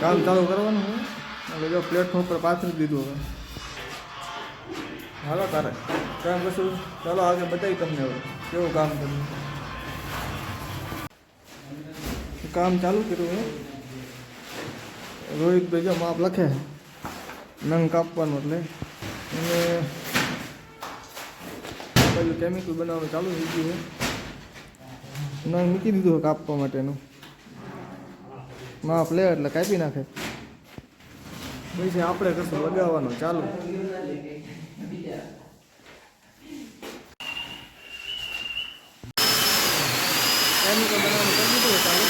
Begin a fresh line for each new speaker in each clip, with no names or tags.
કામ ચાલુ કરવાનું હોય એટલે જો પ્લેટફોર્મ પર પાથરી દીધું હવે. હાલો તારે કામ કશું ચાલો આગળ બતાવી તમને હવે કેવું કામ કર્યું. કામ ચાલુ કર્યું હે. રોહિતભાઈ જો માપ લખે નંગ કાપવાનું એટલે એને પેલું કેમિકલ બનાવવાનું ચાલુ થઈ ગયું છે. નંગ મૂકી દીધું કાપવા માટેનું માપ લે એટલે કાપી નાખે. પછી આપણે કશું લગાવવાનું ચાલુ. કેમિકલ બનાવવાનું કરી દીધું ચાલુ.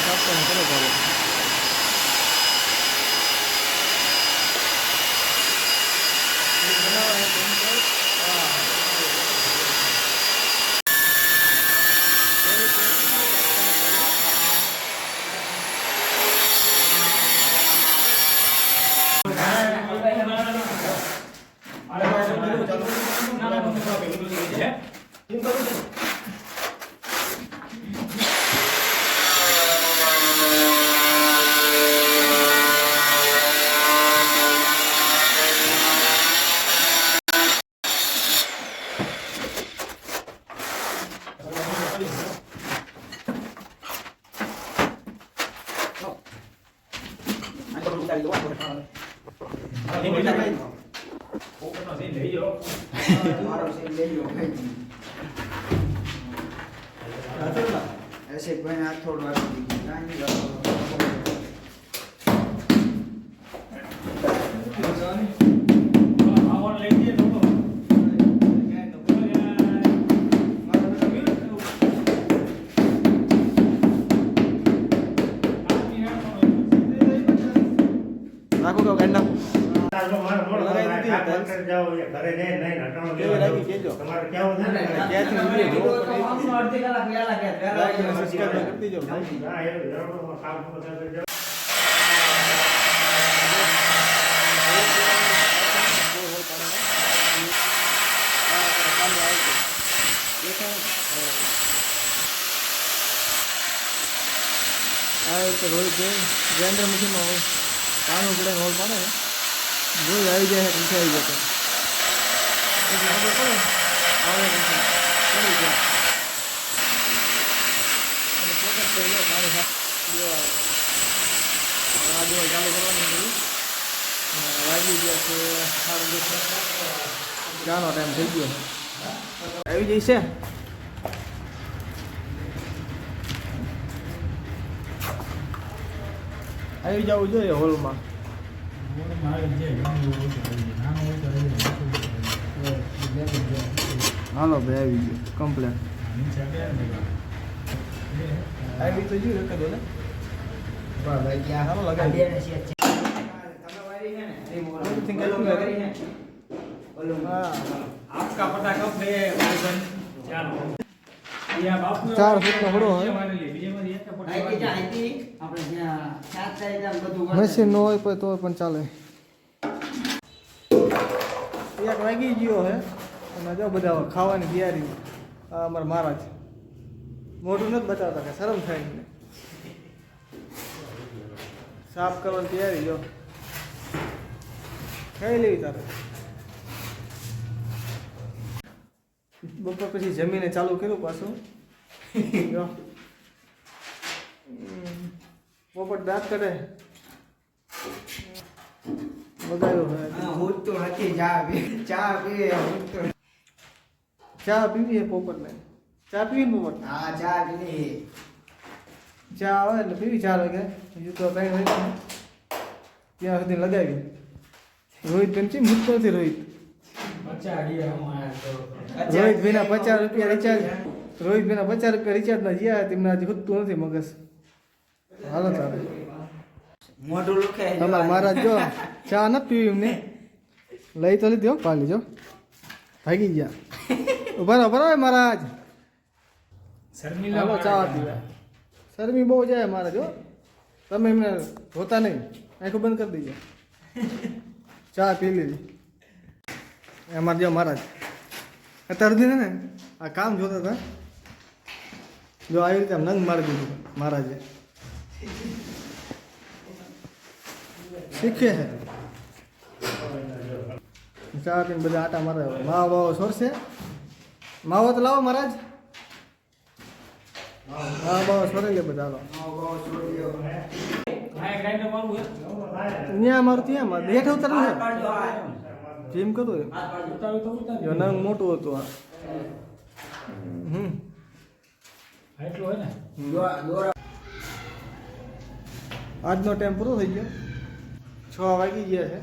કાપવાનું કરો ચાલુ.
ऐसे कोई ना थोड़ा
રાખો તો કાઢ નાખો. રોહિતભાઈ ગ્રાઇન્ડર મશીનમાં હોય પાનું પડે હોલ પાડે રોજ આવી જાય પૈસા આવી જતો ખબર પડે આવે પડી જાય અને પોકેટ પહેલો પાણી ચાલુ કરવાની વાગી ગયા છે ચાનો ટાઈમ થઈ ગયો આવી જઈશે. આવી જવું જોઈએ હોલમાં. હાલો ભાઈ આવી ગયો કમ્પ્લેટ આવી તો જોયું એક દોને હાલો લગાવી
आपका पता कब है
ચાર ફૂટનો ઘડો હોય મશીન નો હોય તો પણ ચાલે. એક વાગી ગયો હે અને જો બધા ખાવાની તૈયારી. આ અમારા મહારાજ મોઢું નથી બતાવતા કે શરમ થાય ને સાફ કરવાની તૈયારી. જો ખાઈ લેવી તારે. બપોર પછી જમીને ચાલુ કર્યું પાછું. જો પોપટ દાંત કાઢે ચા પીવી પોપટ ને ચા પીવી પોપટ ચા આવે એટલે પીવી 4 વાગે હજુ તો 3 વાગે ત્યાં સુધી લગાવી. રોહિત બેન છે મૂકતો નથી. રોહિત ભાઈના 50 રૂપિયા રિચાર્જ રોહિત ભાઈના 50 રૂપિયા રિચાર્જ ના જ્યાં તેમના હજી ખૂટતું નથી મગજ. હાલો તારે
મોઢું લુખે
તમારા મહારાજ જો ચા ન પીવી એમને લઈ તો લીધી હો પાલી જો ભાગી ગયા. બરાબર મહારાજ હાલો ચા પીવા. શરમી બહુ જાય મહારાજ જો તમે એમને હોતા નહીં આંખો બંધ કરી દીજો. ચા પી લીધી અમારે જો મહારાજ અત્યારે ને આ કામ જોતા હતા જો આવી રીતે આમ નંગ મારી દીધું મહારાજે શીખે છે ચા પીને બધા આટા મારે માવો બાવો સોરશે માવો તો લાવો મહારાજ માવો બાવો સોરી લે બધા હાલો ત્યાં મારું ત્યાં મારું હેઠ ઉતરવું છે જીમ કરવું જો નંગ મોટું હતું આ આજનો ટાઈમ પૂરો થઈ ગયો 6 વાગી ગયા છે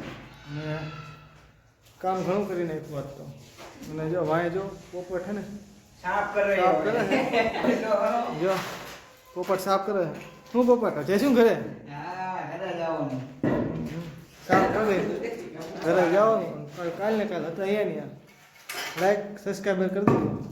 અને કામ ઘણું કરી નાખ્યું આજ તો અને જો વાંય જો પોપટ છે ને
સાફ કરે
સાફ કરે છે જો પોપટ સાફ કરે છે શું પોપટ છે શું કરે
હા ઘરે જવાનું
સાફ કરે ઘરે જવાનું કાલ ને કાલ હતા અહીંયા નહીં લાઈક સબસ્ક્રાઈબર કરી દીધું